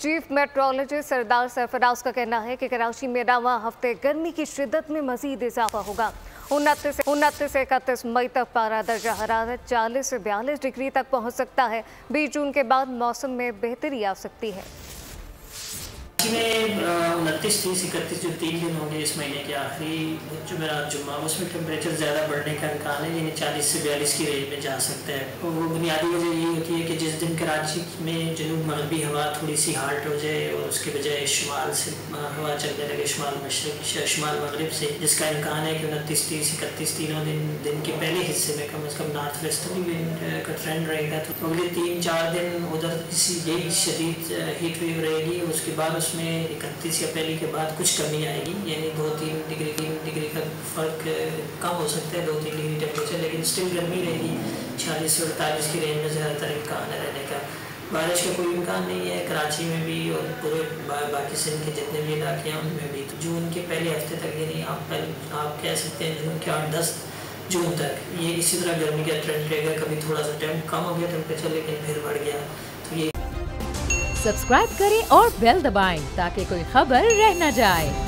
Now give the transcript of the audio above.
Chief metrologist सरदार सरफराज का कहना है कि कराची में रवां हफ्ते गर्मी की शिद्दत में मजीद इजाफा होगा। 29 से 31 मई तक पारा दर्जा हरारत 40 से 42 डिग्री तक पहुंच सकता है। 20 जून के बाद मौसम में बेहतरी आ सकती है। में 29, 30, 31 जो 3 दिन होंगे इस महीने के आखिरी जुमेरात जुम्मा, उसमें टेम्परेचर ज़्यादा बढ़ने का इम्कान है, यानी 40 से 42 की रेंज में जा सकता है। और वो बुनियादी वजह ये होती है कि जिस दिन कराची में जनूब मगरबी हवा थोड़ी सी हाल्ट हो जाए और उसके बजाय शुमाल से हवा चलने लगे, शुमाल मशरक़ शुमाल मगरब से, जिसका इम्कान है कि 29, 30, 31 तीनों दिन के पहले हिस्से में कम अज़ कम नॉर्थ वेस्टर्ली विंड का ट्रेंड रहेगा। तो अगले 3-4 दिन उधर किसी यही शदीद हीट वेव रहेगी। उसके बाद उसमें 31 या पहली के बाद कुछ कमी आएगी, यानी 2-3 डिग्री का फ़र्क कम हो सकता है, 2-3 डिग्री टेम्परेचर, लेकिन स्टिल गर्मी रहेगी। 46 से 48 की रेंज में ज़्यादातर इम्कान है रहने का। बारिश का कोई इम्कान नहीं है कराची में भी और पूरे बाकी सिंध के जितने भी इलाके हैं उनमें भी। तो जून के पहले हफ्ते तक, यानी आप कह सकते हैं जून के 8-10 जून तक ये इसी तरह गर्मी का ट्रेंड रहेगा। कभी थोड़ा सा कम हो गया टेम्परेचर, लेकिन फिर बढ़ गया। तो ये सब्सक्राइब करें और बेल दबाएं ताकि कोई खबर रह न जाए।